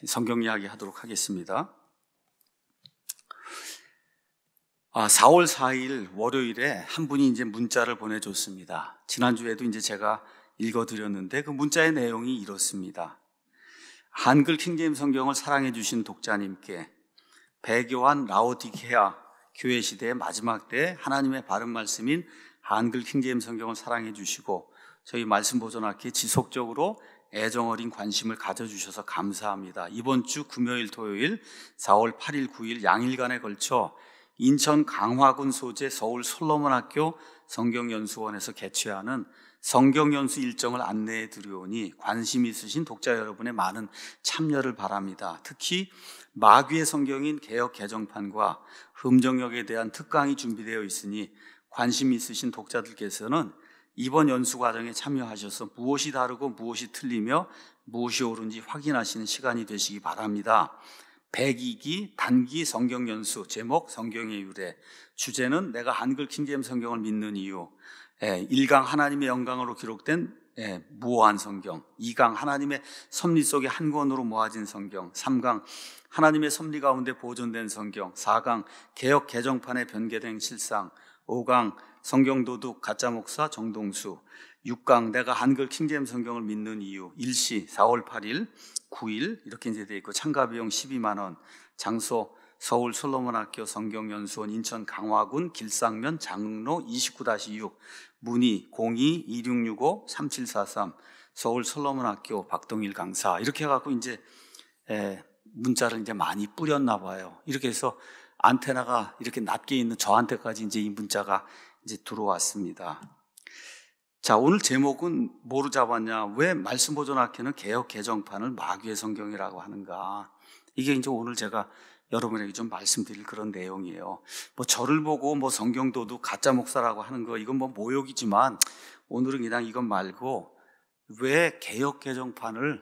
성경 이야기 하도록 하겠습니다. 4월 4일 월요일에 한 분이 이제 문자를 보내줬습니다. 지난주에도 이제 제가 읽어드렸는데 그 문자의 내용이 이렇습니다. 한글 킹제임스 성경을 사랑해주신 독자님께 배교한 라오디게아 교회 시대의 마지막 때 하나님의 바른 말씀인 한글 킹제임스 성경을 사랑해주시고 저희 말씀 보존학교에 지속적으로 애정어린 관심을 가져주셔서 감사합니다. 이번 주 금요일 토요일 4월 8일 9일 양일간에 걸쳐 인천 강화군 소재 서울 솔로몬학교 성경연수원에서 개최하는 성경연수 일정을 안내해 드리오니 관심 있으신 독자 여러분의 많은 참여를 바랍니다. 특히 마귀의 성경인 개역 개정판과 흠정역에 대한 특강이 준비되어 있으니 관심 있으신 독자들께서는 이번 연수 과정에 참여하셔서 무엇이 다르고 무엇이 틀리며 무엇이 옳은지 확인하시는 시간이 되시기 바랍니다. 102기 단기 성경 연수, 제목 성경의 유래, 주제는 내가 한글 킹제임스 성경을 믿는 이유, 1강 하나님의 영광으로 기록된 무오한 성경, 2강 하나님의 섭리 속에 한 권으로 모아진 성경, 3강 하나님의 섭리 가운데 보존된 성경, 4강 개역 개정판에 변개된 실상, 5강 성경도둑 가짜 목사 정동수, 6강 내가 한글 킹제임스 성경을 믿는 이유, 일시 4월 8일 9일 이렇게 이제 돼 있고 참가 비용 12만 원, 장소 서울 솔로몬학교 성경연수원 인천 강화군 길상면 장로 29-6, 문의 02-2665-3743 서울 솔로몬학교 박동일 강사. 이렇게 해갖고 이제 문자를 이제 많이 뿌렸나 봐요. 이렇게 해서 안테나가 이렇게 낮게 있는 저한테까지 이제 이 문자가 이제 들어왔습니다. 자, 오늘 제목은 뭐로 잡았냐? 왜 말씀 보존학회는 개역 개정판을 마귀의 성경이라고 하는가? 이게 이제 오늘 제가 여러분에게 좀 말씀드릴 그런 내용이에요. 뭐 저를 보고 뭐 성경도둑 가짜 목사라고 하는 거 이건 뭐 모욕이지만 오늘은 그냥 이건 말고 왜 개역 개정판을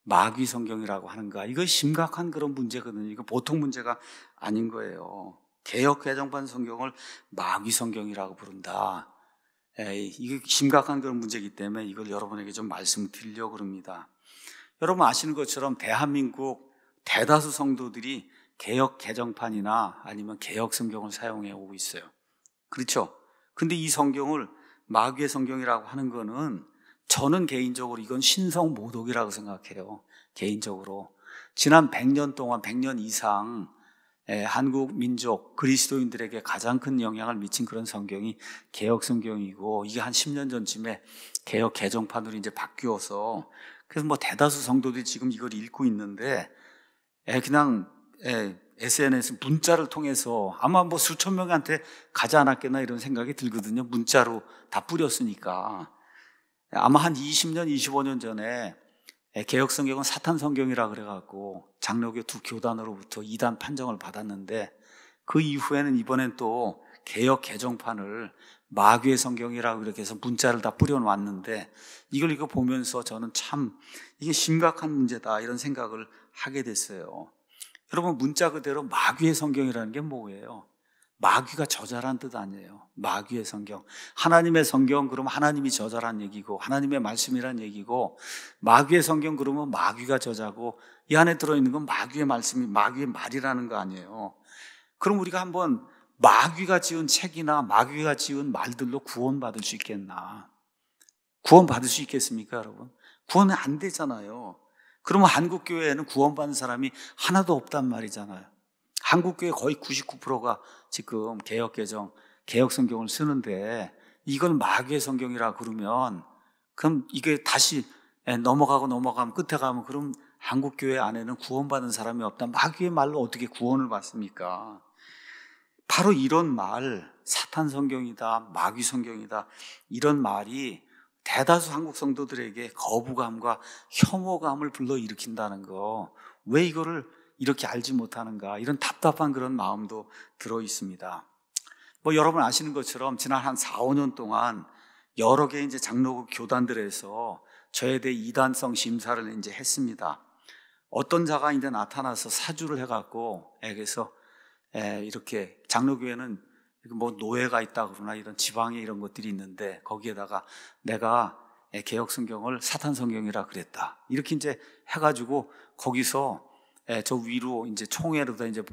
마귀 성경이라고 하는가? 이거 심각한 그런 문제거든요. 이거 보통 문제가 아닌 거예요. 개역 개정판 성경을 마귀 성경이라고 부른다. 이게 심각한 그런 문제이기 때문에 이걸 여러분에게 좀 말씀을 드리려고 합니다. 여러분 아시는 것처럼 대한민국 대다수 성도들이 개역 개정판이나 아니면 개역 성경을 사용해 오고 있어요. 그렇죠? 근데 이 성경을 마귀의 성경이라고 하는 거는 저는 개인적으로 이건 신성 모독이라고 생각해요. 개인적으로. 지난 100년 동안 100년 이상 한국 민족 그리스도인들에게 가장 큰 영향을 미친 그런 성경이 개역 성경이고 이게 한 10년 전쯤에 개역 개정판으로 이제 바뀌어서 그래서 뭐 대다수 성도들이 지금 이걸 읽고 있는데 그냥 SNS 문자를 통해서 아마 뭐 수천 명한테 가지 않았겠나 이런 생각이 들거든요. 문자로 다 뿌렸으니까. 아마 한 20년, 25년 전에 개역 성경은 사탄 성경이라 그래갖고 장로교 두 교단으로부터 이단 판정을 받았는데 그 이후에는 이번엔 또 개역 개정판을 마귀의 성경이라고 이렇게 해서 문자를 다 뿌려놨는데 이걸 이거 보면서 저는 참 이게 심각한 문제다 이런 생각을 하게 됐어요. 여러분 문자 그대로 마귀의 성경이라는 게 뭐예요? 마귀가 저자란 뜻 아니에요. 마귀의 성경. 하나님의 성경 그러면 하나님이 저자란 얘기고 하나님의 말씀이란 얘기고 마귀의 성경 그러면 마귀가 저자고 이 안에 들어있는 건 마귀의 말씀이 마귀의 말이라는 거 아니에요. 그럼 우리가 한번 마귀가 지은 책이나 마귀가 지은 말들로 구원받을 수 있겠나? 구원받을 수 있겠습니까 여러분? 구원은 안 되잖아요. 그러면 한국교회에는 구원받는 사람이 하나도 없단 말이잖아요. 한국교회 거의 99%가 지금 개역개정, 개역성경을 쓰는데 이걸 마귀의 성경이라 그러면 그럼 이게 다시 넘어가면 끝에 가면 그럼 한국교회 안에는 구원받은 사람이 없다. 마귀의 말로 어떻게 구원을 받습니까? 바로 이런 말, 사탄 성경이다, 마귀 성경이다 이런 말이 대다수 한국 성도들에게 거부감과 혐오감을 불러일으킨다는 거. 왜 이거를 이렇게 알지 못하는가 이런 답답한 그런 마음도 들어 있습니다. 뭐 여러분 아시는 것처럼 지난 한 4, 5년 동안 여러 개의 이제 장로교 교단들에서 저에 대해 이단성 심사를 이제 했습니다. 어떤 자가 이제 나타나서 사주를 해갖고 그래서 이렇게 장로교회는 뭐 노예가 있다 그러나 이런 지방에 이런 것들이 있는데 거기에다가 내가 개혁 성경을 사탄 성경이라 그랬다. 이렇게 이제 해가지고 거기서 저 위로 이제 총회로다 이제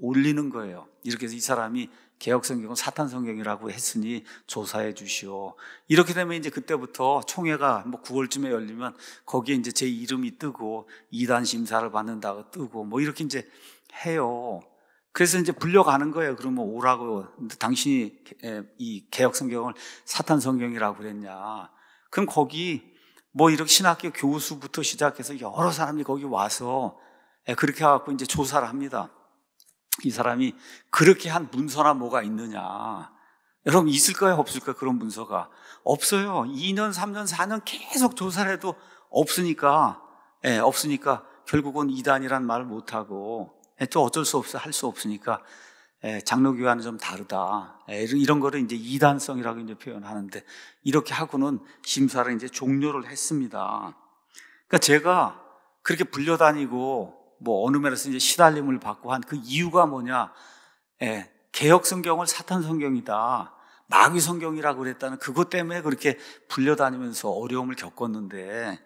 올리는 거예요. 이렇게 해서 이 사람이 개혁 성경은 사탄 성경이라고 했으니 조사해 주시오. 이렇게 되면 이제 그때부터 총회가 뭐 9월쯤에 열리면 거기에 이제 제 이름이 뜨고 이단 심사를 받는다고 뜨고 뭐 이렇게 이제 해요. 그래서 이제 불려가는 거예요. 그러면 오라고. 당신이 이 개혁 성경을 사탄 성경이라고 그랬냐. 그럼 거기 뭐 이렇게 신학교 교수부터 시작해서 여러 사람이 거기 와서 그렇게 해갖고 이제 조사를 합니다. 이 사람이 그렇게 한 문서나 뭐가 있느냐. 여러분 있을까요? 없을까요? 그런 문서가 없어요. 2년, 3년, 4년 계속 조사를 해도 없으니까 결국은 이단이란 말을 못하고 또 어쩔 수 없어 할 수 없으니까 장로교와는 좀 다르다. 이런 거를 이제 이단성이라고 이제 표현하는데 이렇게 하고는 심사를 이제 종료를 했습니다. 그러니까 제가 그렇게 불려다니고 뭐 어느 면에서 이제 시달림을 받고 한 그 이유가 뭐냐? 개혁 성경을 사탄 성경이다, 마귀 성경이라고 그랬다는 그것 때문에 그렇게 불려다니면서 어려움을 겪었는데,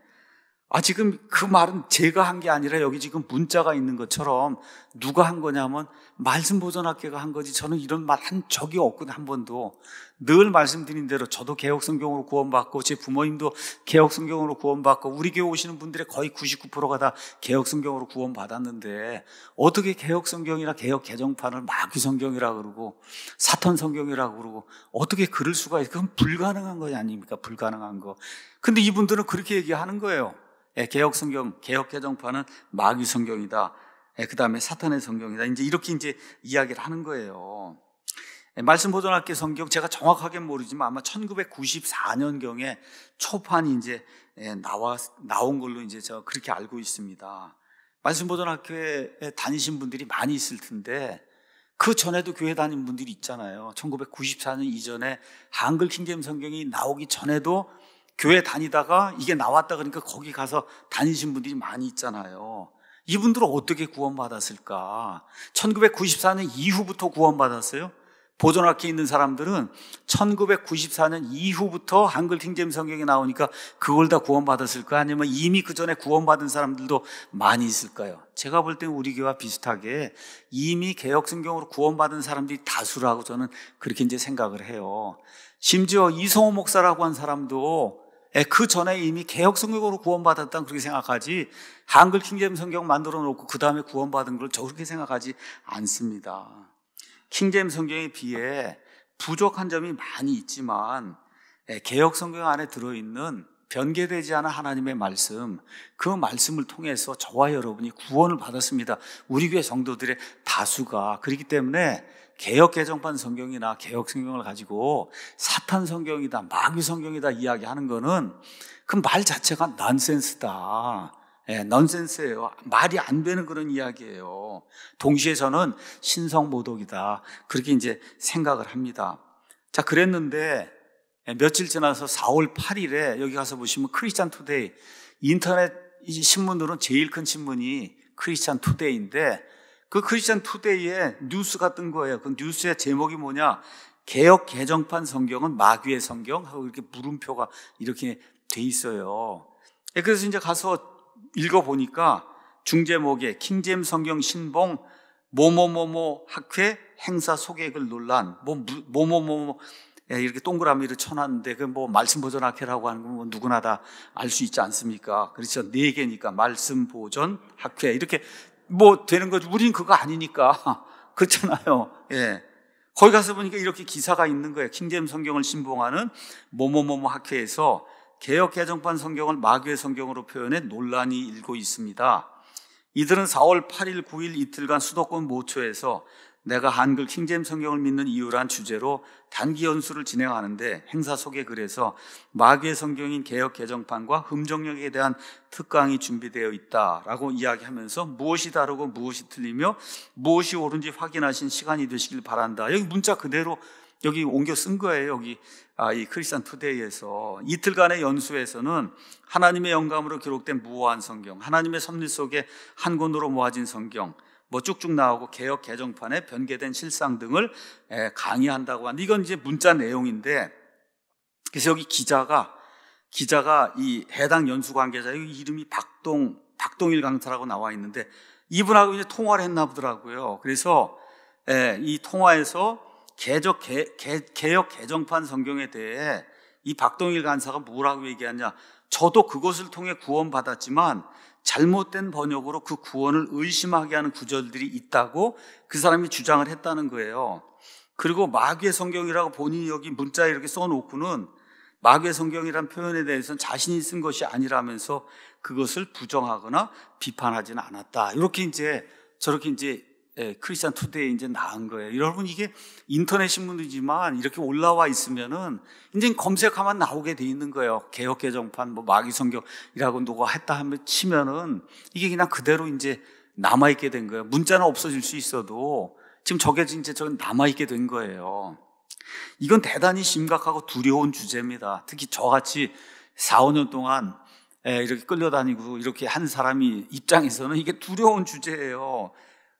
지금 그 말은 제가 한 게 아니라 여기 지금 문자가 있는 것처럼 누가 한 거냐면 말씀보존학교가 한 거지. 저는 이런 말 한 적이 없거든요. 한 번도. 늘 말씀드린 대로 저도 개혁성경으로 구원받고 제 부모님도 개혁성경으로 구원받고 우리 교회 오시는 분들의 거의 99%가 다 개혁성경으로 구원받았는데 어떻게 개혁성경이나 개혁개정판을 마귀성경이라고 그러고 사탄성경이라고 그러고 어떻게 그럴 수가 있어요? 그건 불가능한 거 아닙니까? 불가능한 거. 근데 이분들은 그렇게 얘기하는 거예요. 개혁성경, 개혁개정판은 마귀 성경이다. 그 다음에 사탄의 성경이다. 이렇게 이야기를 하는 거예요. 말씀보존학교 성경 제가 정확하게 모르지만 아마 1994년경에 초판이 나온 걸로 제가 그렇게 알고 있습니다. 말씀보존학교에 다니신 분들이 많이 있을 텐데 그 전에도 교회 다닌 분들이 있잖아요. 1994년 이전에 한글 킹제임 성경이 나오기 전에도 교회 다니다가 이게 나왔다 그러니까 거기 가서 다니신 분들이 많이 있잖아요. 이분들은 어떻게 구원받았을까? 1994년 이후부터 구원받았어요? 보존학교에 있는 사람들은 1994년 이후부터 한글 킹제임 성경이 나오니까 그걸 다 구원받았을까? 아니면 이미 그 전에 구원받은 사람들도 많이 있을까요? 제가 볼 때는 우리 교회와 비슷하게 이미 개혁 성경으로 구원받은 사람들이 다수라고 저는 그렇게 생각을 해요. 심지어 이성호 목사라고 한 사람도 그 전에 이미 개혁 성경으로 구원받았다는 그렇게 생각하지 한글 킹제임 성경 만들어 놓고 그 다음에 구원받은 걸 저렇게 생각하지 않습니다. 킹제임 성경에 비해 부족한 점이 많이 있지만 개혁 성경 안에 들어있는 변개되지 않은 하나님의 말씀, 그 말씀을 통해서 저와 여러분이 구원을 받았습니다. 우리 교회 성도들의 다수가. 그렇기 때문에 개혁 개정판 성경이나 개혁 성경을 가지고 사탄 성경이다, 마귀 성경이다 이야기하는 거는 그 말 자체가 넌센스다. 넌센스예요. 말이 안 되는 그런 이야기예요. 동시에 저는 신성모독이다. 그렇게 생각을 합니다. 자, 그랬는데 며칠 지나서 4월 8일에 여기 가서 보시면 크리스찬 투데이, 인터넷 신문으로는 제일 큰 신문이 크리스찬 투데이인데 그 크리스찬 투데이에 뉴스가 뜬 거예요. 그 뉴스의 제목이 뭐냐? 개혁 개정판 성경은 마귀의 성경 하고 이렇게 물음표가 이렇게 돼 있어요. 그래서 가서 읽어보니까 중제목에 킹제임 성경 신봉 뭐뭐뭐뭐 학회 행사 소개글 논란 뭐뭐뭐뭐 이렇게 동그라미를 쳐놨는데 그 말씀보존학회라고 하는 건 누구나 다 알 수 있지 않습니까? 그렇죠. 4개니까 말씀보존학회 이렇게 되는 거죠. 우린 그거 아니니까. 그렇잖아요. 거기 가서 보니까 이렇게 기사가 있는 거예요. 킹제임 성경을 신봉하는 뭐뭐뭐뭐 학회에서 개혁 개정판 성경을 마귀의 성경으로 표현해 논란이 일고 있습니다. 이들은 4월 8일, 9일 이틀간 수도권 모처에서 내가 한글 킹제임 성경을 믿는 이유란 주제로 단기 연수를 진행하는데 행사 소개글에서 마귀의 성경인 개혁 개정판과 흠정력에 대한 특강이 준비되어 있다라고 이야기하면서 무엇이 다르고 무엇이 틀리며 무엇이 옳은지 확인하신 시간이 되시길 바란다. 여기 문자 그대로 여기 옮겨 쓴 거예요. 여기 이 크리스찬 투데이에서 이틀간의 연수에서는 하나님의 영감으로 기록된 무오한 성경, 하나님의 섭리 속에 한 권으로 모아진 성경 쭉쭉 나오고 개혁 개정판에 변개된 실상 등을 강의한다고 하는데 이건 문자 내용인데 그래서 여기 기자가 기자가 이 해당 연수 관계자의 이름이 박동일 강사라고 나와 있는데 이분하고 이제 통화를 했나 보더라고요. 그래서 이 통화에서 개역 개정판 성경에 대해 이 박동일 간사가 뭐라고 얘기하냐, 저도 그것을 통해 구원받았지만 잘못된 번역으로 그 구원을 의심하게 하는 구절들이 있다고 그 사람이 주장을 했다는 거예요. 그리고 마귀의 성경이라고 본인이 여기 문자에 이렇게 써놓고는 마귀의 성경이라는 표현에 대해서는 자신이 쓴 것이 아니라면서 그것을 부정하거나 비판하지는 않았다. 이렇게 이제 저렇게 이제 크리스찬 투데이에 이제 나온 거예요. 여러분, 이게 인터넷 신문이지만 이렇게 올라와 있으면은 이제 검색하면 나오게 돼 있는 거예요. 개역 개정판 뭐 마귀 성경이라고 누가 했다 하면 치면은 이게 그냥 그대로 이제 남아 있게 된 거예요. 문자는 없어질 수 있어도 지금 저게 이제 남아 있게 된 거예요. 이건 대단히 심각하고 두려운 주제입니다. 특히 저같이 4, 5년 동안 이렇게 끌려다니고 이렇게 한 사람이 입장에서는 이게 두려운 주제예요.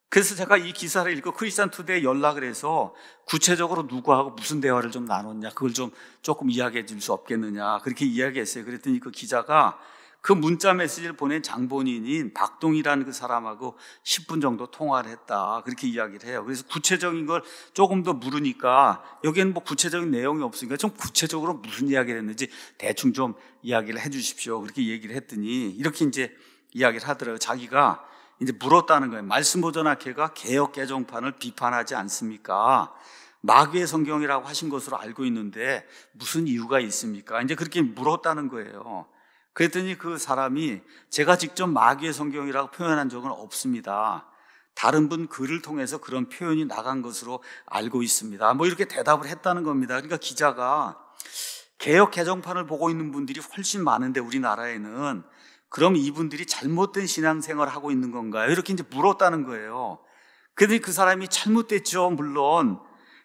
그래서 제가 이 기사를 읽고 크리스찬 투데이에 연락을 해서 구체적으로 누구하고 무슨 대화를 좀 나눴냐, 그걸 좀 조금 이야기해 줄 수 없겠느냐, 그렇게 이야기했어요. 그랬더니 그 기자가 그 문자 메시지를 보낸 장본인인 박동이라는 그 사람하고 10분 정도 통화를 했다, 그렇게 이야기를 해요. 그래서 구체적인 걸 조금 더 물으니까 여기에는 뭐 구체적인 내용이 없으니까 좀 구체적으로 무슨 이야기를 했는지 대충 좀 이야기를 해 주십시오, 그렇게 얘기를 했더니 이렇게 이제 이야기를 하더라고요. 자기가 이제 물었다는 거예요. 말씀보존학회가 개역 개정판을 비판하지 않습니까? 마귀의 성경이라고 하신 것으로 알고 있는데 무슨 이유가 있습니까? 이제 그렇게 물었다는 거예요. 그랬더니 그 사람이 제가 직접 마귀의 성경이라고 표현한 적은 없습니다. 다른 분 글을 통해서 그런 표현이 나간 것으로 알고 있습니다. 뭐 이렇게 대답을 했다는 겁니다. 그러니까 기자가 개역 개정판을 보고 있는 분들이 훨씬 많은데 우리나라에는 그럼 이분들이 잘못된 신앙생활을 하고 있는 건가요? 이렇게 이제 물었다는 거예요. 그랬더니 그 사람이 잘못됐죠, 물론.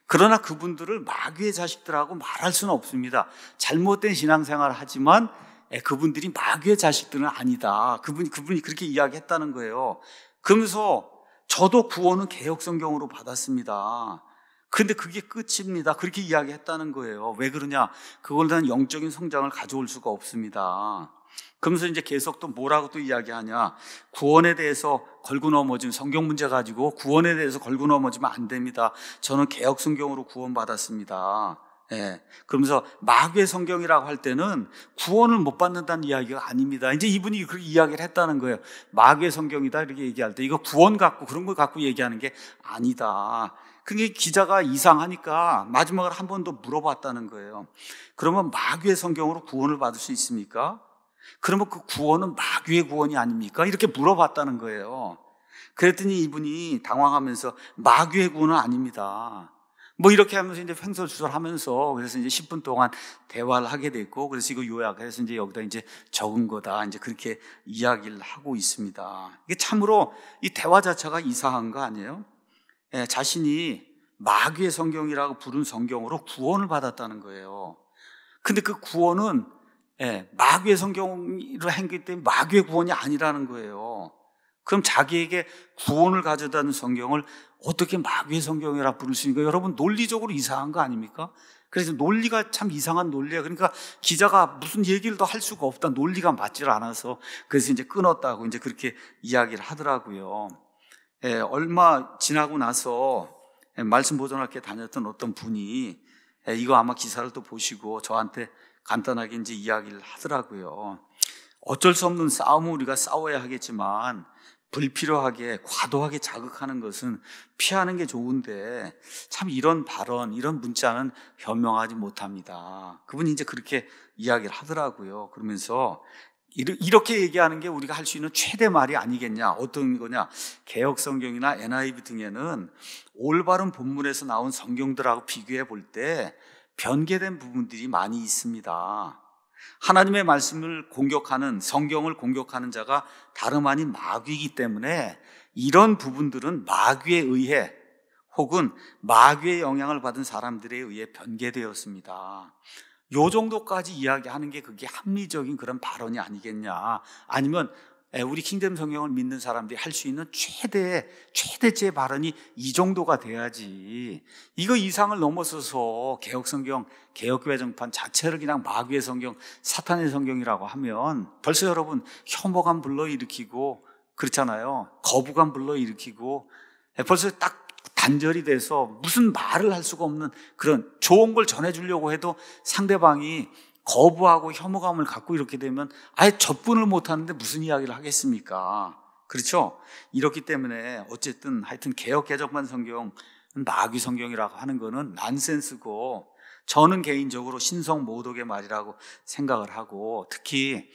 그러나 그분들을 마귀의 자식들하고 말할 수는 없습니다. 잘못된 신앙생활을 하지만 그분들이 마귀의 자식들은 아니다. 그분이 그렇게 이야기했다는 거예요. 그러면서 저도 구원은 개역 성경으로 받았습니다. 근데 그게 끝입니다. 그렇게 이야기했다는 거예요. 왜 그러냐? 그걸 단 영적인 성장을 가져올 수가 없습니다. 그러면서 이제 계속 또 뭐라고 또 이야기하냐, 구원에 대해서 걸고 넘어지면, 성경 문제 가지고 구원에 대해서 걸고 넘어지면 안 됩니다. 저는 개역 성경으로 구원받았습니다. 그러면서 마귀의 성경이라고 할 때는 구원을 못 받는다는 이야기가 아닙니다. 이제 이분이 그렇게 이야기를 했다는 거예요. 마귀의 성경이다 이렇게 얘기할 때 이거 구원 갖고 그런 걸 갖고 얘기하는 게 아니다. 그게 기자가 이상하니까 마지막으로 한 번 더 물어봤다는 거예요. 그러면 마귀의 성경으로 구원을 받을 수 있습니까? 그러면 그 구원은 마귀의 구원이 아닙니까? 이렇게 물어봤다는 거예요. 그랬더니 이분이 당황하면서 마귀의 구원은 아닙니다. 뭐 이렇게 하면서 이제 횡설수설하면서 그래서 이제 10분 동안 대화를 하게 됐고, 그래서 이거 요약해서 이제 여기다 이제 적은 거다, 이제 그렇게 이야기를 하고 있습니다. 이게 참으로 이 대화 자체가 이상한 거 아니에요? 자신이 마귀의 성경이라고 부른 성경으로 구원을 받았다는 거예요. 근데 그 구원은 마귀의 성경으로 했기 때문에 마귀의 구원이 아니라는 거예요. 그럼 자기에게 구원을 가져다는 성경을 어떻게 마귀의 성경이라 부를 수 있는가? 여러분, 논리적으로 이상한 거 아닙니까? 그래서 논리가 참 이상한 논리예요. 그러니까 기자가 무슨 얘기를 더 할 수가 없다. 논리가 맞질 않아서 그래서 이제 끊었다고 이제 그렇게 이야기를 하더라고요. 얼마 지나고 나서 말씀 보존학교 다녔던 어떤 분이 이거 아마 기사를 또 보시고 저한테 간단하게 이제 이야기를 하더라고요. 어쩔 수 없는 싸움은 우리가 싸워야 하겠지만 불필요하게 과도하게 자극하는 것은 피하는 게 좋은데 참 이런 발언, 이런 문자는 현명하지 못합니다. 그분이 이제 그렇게 이야기를 하더라고요. 그러면서 이렇게 얘기하는 게 우리가 할 수 있는 최대 말이 아니겠냐? 어떤 거냐? 개역 성경이나 NIV 등에는 올바른 본문에서 나온 성경들하고 비교해 볼 때 변개된 부분들이 많이 있습니다. 하나님의 말씀을 공격하는, 성경을 공격하는 자가 다름 아닌 마귀이기 때문에 이런 부분들은 마귀에 의해 혹은 마귀의 영향을 받은 사람들에 의해 변개되었습니다. 요 정도까지 이야기하는 게 그게 합리적인 그런 발언이 아니겠냐? 아니면 우리 킹잼 성경을 믿는 사람들이 할 수 있는 최대치의 발언이 이 정도가 돼야지. 이거 이상을 넘어서서 개혁 성경, 개혁교회 정판 자체를 그냥 마귀의 성경, 사탄의 성경이라고 하면 벌써 여러분 혐오감 불러일으키고 그렇잖아요. 거부감 불러일으키고 벌써 딱 단절이 돼서 무슨 말을 할 수가 없는 그런 좋은 걸 전해주려고 해도 상대방이 거부하고 혐오감을 갖고 이렇게 되면 아예 접근을 못하는데 무슨 이야기를 하겠습니까? 그렇죠? 이렇기 때문에 어쨌든 하여튼 개혁 개정판 성경, 마귀 성경이라고 하는 거는 난센스고 저는 개인적으로 신성 모독의 말이라고 생각을 하고 특히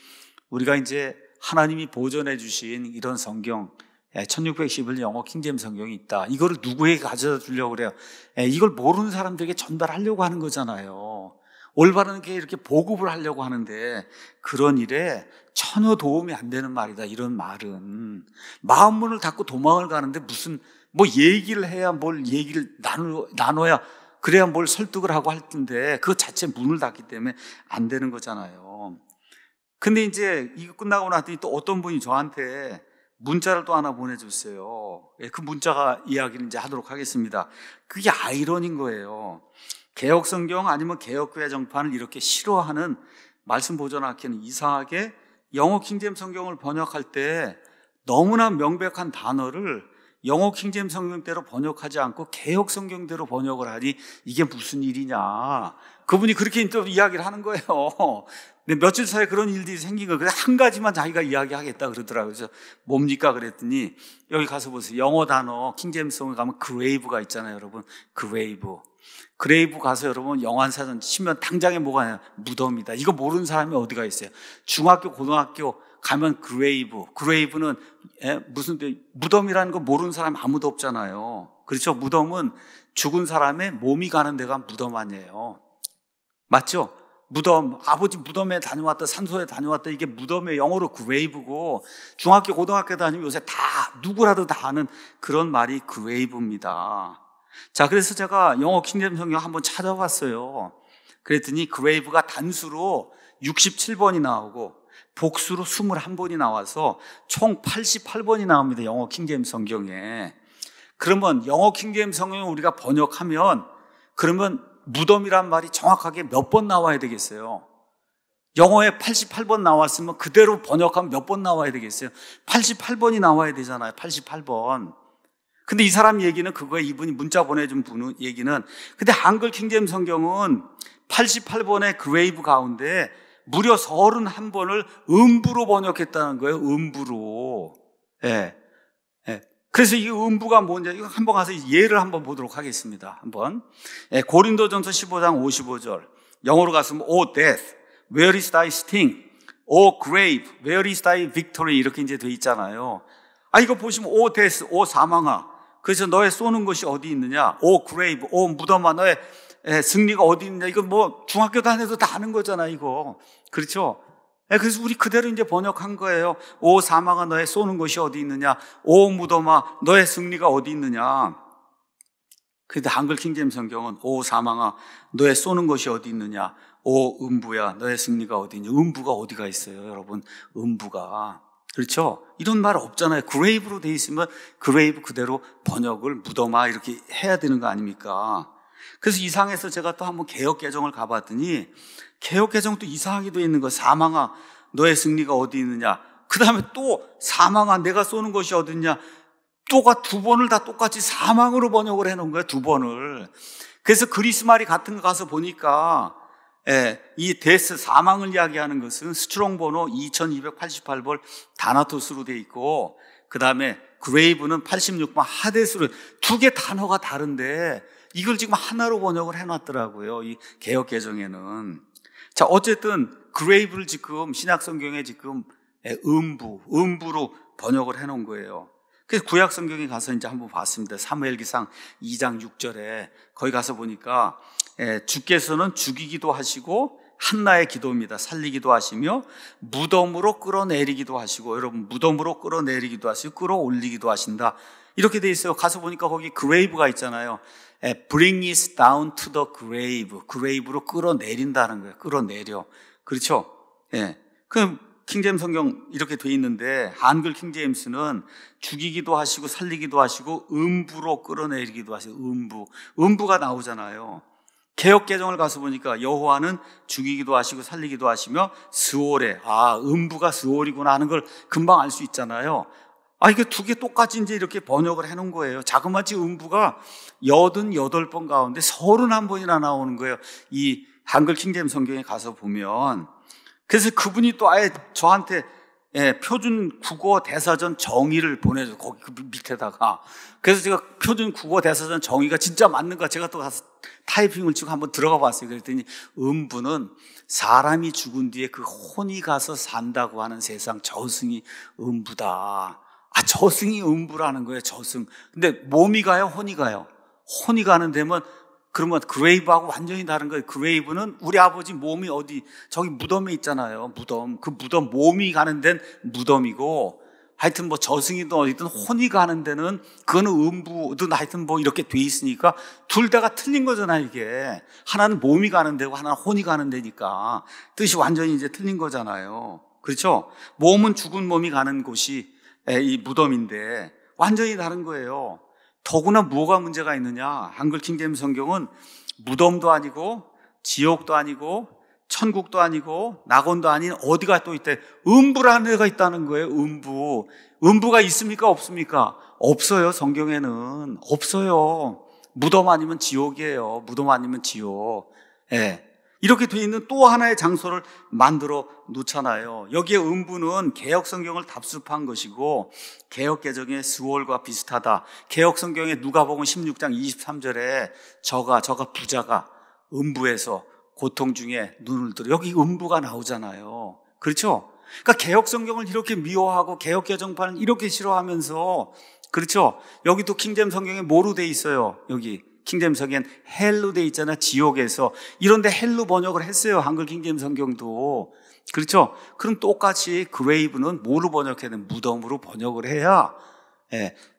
우리가 이제 하나님이 보존해 주신 이런 성경 1611 영어 킹제임 성경이 있다. 이거를 누구에게 가져다 주려고 그래요? 이걸 모르는 사람들에게 전달하려고 하는 거잖아요. 올바르게 이렇게 보급을 하려고 하는데 그런 일에 전혀 도움이 안 되는 말이다. 이런 말은 마음문을 닫고 도망을 가는데 무슨 뭐 얘기를 해야 뭘 얘기를 나눠야 그래야 뭘 설득을 하고 할 텐데 그것 자체 문을 닫기 때문에 안 되는 거잖아요. 근데 이제 이거 끝나고 나더니 또 어떤 분이 저한테 문자를 또 하나 보내줬어요. 그 문자가 이야기를 이제 하도록 하겠습니다. 그게 아이러니인 거예요. 개혁성경 아니면 개혁교회 정판을 이렇게 싫어하는 말씀 보존학회는 이상하게 영어 킹제임 성경을 번역할 때 너무나 명백한 단어를 영어 킹제임 성경대로 번역하지 않고 개혁 성경대로 번역을 하니 이게 무슨 일이냐. 그분이 그렇게 또 이야기를 하는 거예요. 근데 며칠 사이에 그런 일들이 생긴 거예요. 그래서 한 가지만 자기가 이야기하겠다 그러더라고요. 그래서 뭡니까 그랬더니 여기 가서 보세요. 영어 단어 킹제임 성경에 가면 그레이브가 있잖아요, 여러분. 그레이브 가서 여러분 영환사전 치면 당장에 뭐가 나요? 무덤이다. 이거 모르는 사람이 어디가 있어요? 중학교, 고등학교 가면 그레이브는 무슨 무덤이라는 거 모르는 사람 아무도 없잖아요. 그렇죠? 무덤은 죽은 사람의 몸이 가는 데가 무덤 아니에요. 맞죠? 무덤, 아버지 무덤에 다녀왔다, 산소에 다녀왔다, 이게 무덤의 영어로 그레이브고 중학교, 고등학교 다니면 요새 다 누구라도 다 아는 그런 말이 그레이브입니다. 자, 그래서 제가 영어 킹제임 성경 한번 찾아봤어요. 그랬더니 그레이브가 단수로 67번이 나오고 복수로 21번이 나와서 총 88번이 나옵니다. 영어 킹제임 성경에. 그러면 영어 킹제임 성경을 우리가 번역하면 그러면 무덤이란 말이 정확하게 몇 번 나와야 되겠어요? 영어에 88번 나왔으면 그대로 번역하면 몇 번 나와야 되겠어요? 88번이 나와야 되잖아요. 88번. 근데 이 사람 얘기는 그거에 이분이 문자 보내준 분 얘기는 근데 한글 킹제임 성경은 88번의 그레이브 가운데 무려 31번을 음부로 번역했다는 거예요. 음부로. 예. 예. 그래서 이 음부가 뭔지 이거 한번 가서 예를 한번 보도록 하겠습니다. 한번. 예, 고린도전서 15장 55절. 영어로 갔으면 O death, where is thy sting? O grave, where is thy victory? 이렇게 이제 돼 있잖아요. 이거 보시면 O death, O 사망아. 그래서 너의 쏘는 것이 어디 있느냐? 오 그레이브, 오 무덤아, 너의 승리가 어디 있느냐? 이거 뭐 중학교 다녀도 다 아는 거잖아, 이거. 그렇죠? 그래서 우리 그대로 이제 번역한 거예요. 오 사망아, 너의 쏘는 것이 어디 있느냐? 오 무덤아, 너의 승리가 어디 있느냐? 그런데 한글 킹제임 성경은 오 사망아, 너의 쏘는 것이 어디 있느냐? 오 음부야, 너의 승리가 어디 있느냐? 음부가 어디가 있어요, 여러분? 음부가. 그렇죠? 이런 말 없잖아요. 그레이브로 돼 있으면 그레이브 그대로 번역을 무덤아 이렇게 해야 되는 거 아닙니까? 그래서 이상해서 제가 또 한번 개혁개정을 가봤더니 개혁개정도 이상하게 돼 있는 거예요. 사망아 너의 승리가 어디 있느냐. 그 다음에 또 사망아 내가 쏘는 것이 어디 있냐. 또가 두 번을 다 똑같이 사망으로 번역을 해놓은 거예요. 두 번을. 그래서 그리스 말이 같은 거 가서 보니까 이 데스 사망을 이야기하는 것은 스트롱 번호 2288번 다나토스로 돼 있고 그 다음에 그레이브는 86번 하데스로 두 개 단어가 다른데 이걸 지금 하나로 번역을 해놨더라고요. 이 개혁 개정에는. 자, 어쨌든 그레이브를 지금 신약 성경에 지금 음부로 번역을 해놓은 거예요. 그래서 구약 성경에 가서 이제 한번 봤습니다. 사무엘기상 2장 6절에 거기 가서 보니까 주께서는 죽이기도 하시고 한나의 기도입니다. 살리기도 하시며 무덤으로 끌어내리기도 하시고 여러분 무덤으로 끌어내리기도 하시고 끌어올리기도 하신다. 이렇게 돼 있어요. 가서 보니까 거기 그레이브가 있잖아요. Bring it down to the grave. 그레이브로 끌어내린다는 거예요. 끌어내려. 그렇죠? 예. 그럼 킹제임스 성경 이렇게 돼 있는데 한글 킹제임스는 죽이기도 하시고 살리기도 하시고 음부로 끌어내리기도 하시고 음부가 나오잖아요. 개역개정을 가서 보니까 여호와는 죽이기도 하시고 살리기도 하시며 스올에 음부가 스올이구나 하는 걸 금방 알 수 있잖아요. 이게 두 개 똑같이 이제 이렇게 번역을 해놓은 거예요. 자그마치 음부가 88번 가운데 31번이나 나오는 거예요. 이 한글 킹제임스 성경에 가서 보면. 그래서 그분이 또 아예 저한테 표준 국어 대사전 정의를 보내줘. 거기 그 밑에다가. 그래서 제가 표준 국어 대사전 정의가 진짜 맞는가 제가 또 가서 타이핑을 치고 한번 들어가 봤어요. 그랬더니 음부는 사람이 죽은 뒤에 그 혼이 가서 산다고 하는 세상 저승이 음부다. 저승이 음부라는 거예요. 저승. 근데 몸이 가요? 혼이 가요? 혼이 가는 데면 그러면 그레이브하고 완전히 다른 거예요. 그레이브는 우리 아버지 몸이 어디 저기 무덤에 있잖아요. 무덤. 그 무덤 몸이 가는 데는 무덤이고 하여튼 뭐 저승이든 어디든 혼이 가는 데는 그거는 음부든 하여튼 뭐 이렇게 돼 있으니까 둘 다가 틀린 거잖아요. 이게 하나는 몸이 가는 데고 하나는 혼이 가는 데니까 뜻이 완전히 이제 틀린 거잖아요. 그렇죠? 몸은 죽은 몸이 가는 곳이 이 무덤인데 완전히 다른 거예요. 더구나 뭐가 문제가 있느냐? 한글 킹제임스 성경은 무덤도 아니고 지옥도 아니고 천국도 아니고 낙원도 아닌 어디가 또 있대? 음부라는 데가 있다는 거예요. 음부가 있습니까? 없습니까? 없어요. 성경에는 없어요. 무덤 아니면 지옥이에요. 무덤 아니면 지옥. 이렇게 돼 있는 또 하나의 장소를 만들어 놓잖아요. 여기에 음부는 개역 성경을 답습한 것이고 개역 개정의 스월과 비슷하다. 개역 성경의 누가복음 16장 23절에 저가 부자가 음부에서 고통 중에 눈을 들어 여기 음부가 나오잖아요. 그렇죠? 그러니까 개역 성경을 이렇게 미워하고 개역 개정판을 이렇게 싫어하면서 그렇죠? 여기도 킹제임스 성경에 뭐로 돼 있어요? 여기 킹제임스 성경엔 헬로 돼 있잖아. 지옥에서. 이런데 헬로 번역을 했어요. 한글 킹제임스 성경도. 그렇죠? 그럼 똑같이 그레이브는 뭐로 번역해야 돼? 무덤으로 번역을 해야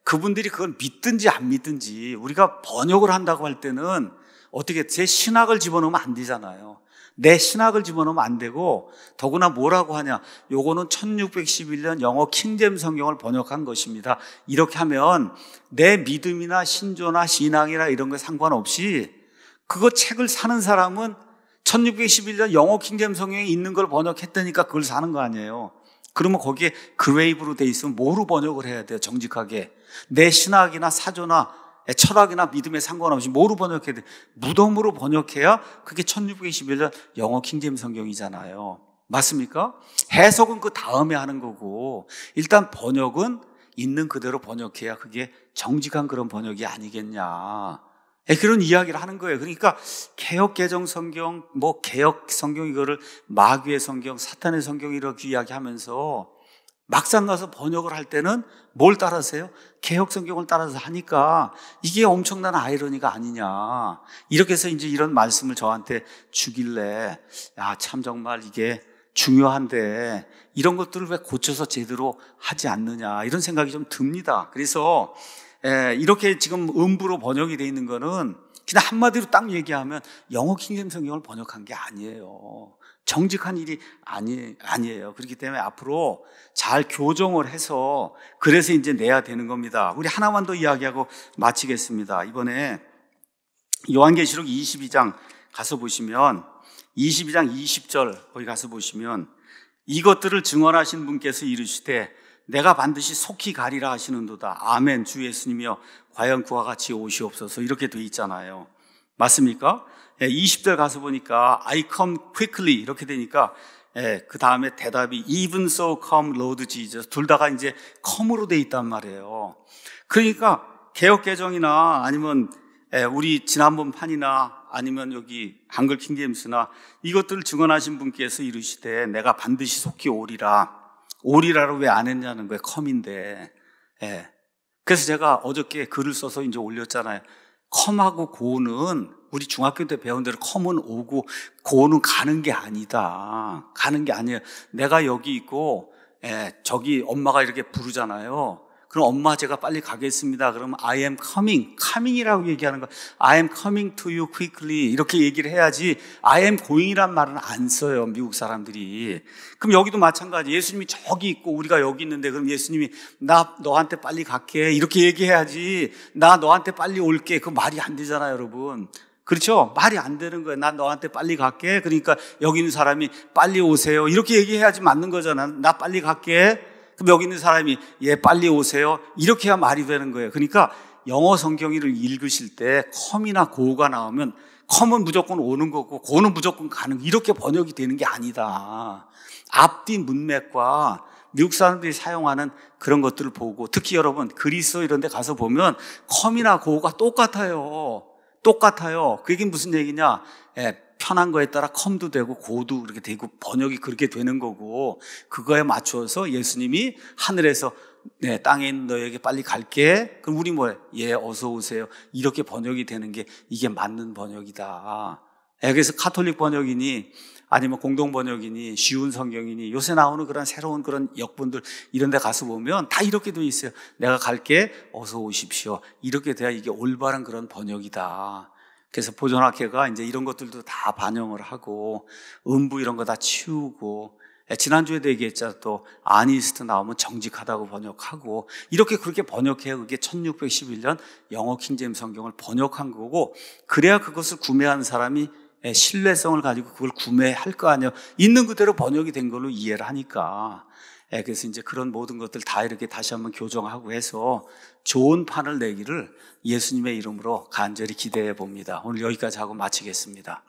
그분들이 그걸 믿든지 안 믿든지 우리가 번역을 한다고 할 때는 어떻게 제 신학을 집어넣으면 안 되잖아요. 내 신학을 집어넣으면 안 되고 더구나 뭐라고 하냐. 요거는 1611년 영어 킹제임스 성경을 번역한 것입니다. 이렇게 하면 내 믿음이나 신조나 신앙이나 이런 거 상관없이 그거 책을 사는 사람은 1611년 영어 킹제임스 성경에 있는 걸 번역했다니까 그걸 사는 거 아니에요. 그러면 거기에 그레이브로 돼 있으면 뭐로 번역을 해야 돼요? 정직하게. 내 신학이나 사조나 철학이나 믿음에 상관없이 뭐로 번역해야 돼? 무덤으로 번역해야 그게 1621년 영어 킹제임스 성경이잖아요. 맞습니까? 해석은 그 다음에 하는 거고 일단 번역은 있는 그대로 번역해야 그게 정직한 그런 번역이 아니겠냐. 그런 이야기를 하는 거예요. 그러니까 개역 개정 성경, 개역 성경 이거를 마귀의 성경, 사탄의 성경 이렇게 이야기하면서 막상 가서 번역을 할 때는 뭘 따라서요? 개역 성경을 따라서 하니까 이게 엄청난 아이러니가 아니냐. 이렇게 해서 이제 이런 말씀을 저한테 주길래 참 정말 이게 중요한데 이런 것들을 왜 고쳐서 제대로 하지 않느냐 이런 생각이 좀 듭니다. 그래서 이렇게 지금 음부로 번역이 되어 있는 거는 그냥 한마디로 딱 얘기하면 영어 킹제임스 성경을 번역한 게 아니에요. 정직한 일이 아니에요. 그렇기 때문에 앞으로 잘 교정을 해서 그래서 이제 내야 되는 겁니다. 우리 하나만 더 이야기하고 마치겠습니다. 이번에 요한계시록 22장 가서 보시면 22장 20절 거기 가서 보시면 이것들을 증언하신 분께서 이르시되 내가 반드시 속히 가리라 하시는도다. 아멘. 주 예수님이여 과연 그와 같이 오시옵소서 이렇게 돼 있잖아요. 맞습니까? 20절 가서 보니까 I come quickly 이렇게 되니까 그 다음에 대답이 even so come Lord Jesus 둘 다가 이제 come으로 돼 있단 말이에요. 그러니까 개역개정이나 아니면 우리 지난번 판이나 아니면 여기 한글 킹제임스나 이것들을 증언하신 분께서 이르시되 내가 반드시 속히 오리라를 왜 안 했냐는 거예요. come인데. 그래서 제가 어저께 글을 써서 이제 올렸잖아요. come하고 go는 우리 중학교 때 배운 대로 come은 오고 go는 가는 게 아니다. 가는 게 아니에요. 내가 여기 있고 저기 엄마가 이렇게 부르잖아요. 그럼 엄마 제가 빨리 가겠습니다. 그러면 I am coming이라고 얘기하는 거. I am coming to you quickly 이렇게 얘기를 해야지 I am going이란 말은 안 써요, 미국 사람들이. 그럼 여기도 마찬가지. 예수님이 저기 있고 우리가 여기 있는데 그럼 예수님이 나 너한테 빨리 갈게 이렇게 얘기해야지 나 너한테 빨리 올게. 그 말이 안 되잖아요, 여러분. 그렇죠? 말이 안 되는 거예요. 난 너한테 빨리 갈게. 그러니까 여기 있는 사람이 빨리 오세요 이렇게 얘기해야지 맞는 거잖아. 나 빨리 갈게. 그럼 여기 있는 사람이 예 빨리 오세요 이렇게 해야 말이 되는 거예요. 그러니까 영어 성경을 읽으실 때 come이나 go가 나오면 come은 무조건 오는 거고 go는 무조건 가는 거 이렇게 번역이 되는 게 아니다. 앞뒤 문맥과 미국 사람들이 사용하는 그런 것들을 보고 특히 여러분 그리스 이런 데 가서 보면 come이나 go가 똑같아요. 그게 무슨 얘기냐? 편한 거에 따라 come도 되고 go도 그렇게 되고 번역이 그렇게 되는 거고 그거에 맞춰서 예수님이 하늘에서 땅에 있는 너에게 빨리 갈게. 그럼 우리 뭐래? 예, 어서 오세요. 이렇게 번역이 되는 게 이게 맞는 번역이다. 그래서 카톨릭 번역이니 아니면 공동 번역이니 쉬운 성경이니 요새 나오는 그런 새로운 그런 역본들 이런 데 가서 보면 다 이렇게 돼 있어요. 내가 갈게 어서 오십시오. 이렇게 돼야 이게 올바른 그런 번역이다. 그래서 보존학회가 이제 이런 것들도 다 반영을 하고 음부 이런 거 다 치우고 지난주에도 얘기했잖아. 또 아니스트 나오면 정직하다고 번역하고 이렇게 그렇게 번역해요. 그게 1611년 영어 킹제임스 성경을 번역한 거고 그래야 그것을 구매한 사람이 신뢰성을 가지고 그걸 구매할 거 아니에요. 있는 그대로 번역이 된 걸로 이해를 하니까. 그래서 이제 그런 모든 것들 다 이렇게 다시 한번 교정하고 해서 좋은 판을 내기를 예수님의 이름으로 간절히 기대해 봅니다. 오늘 여기까지 하고 마치겠습니다.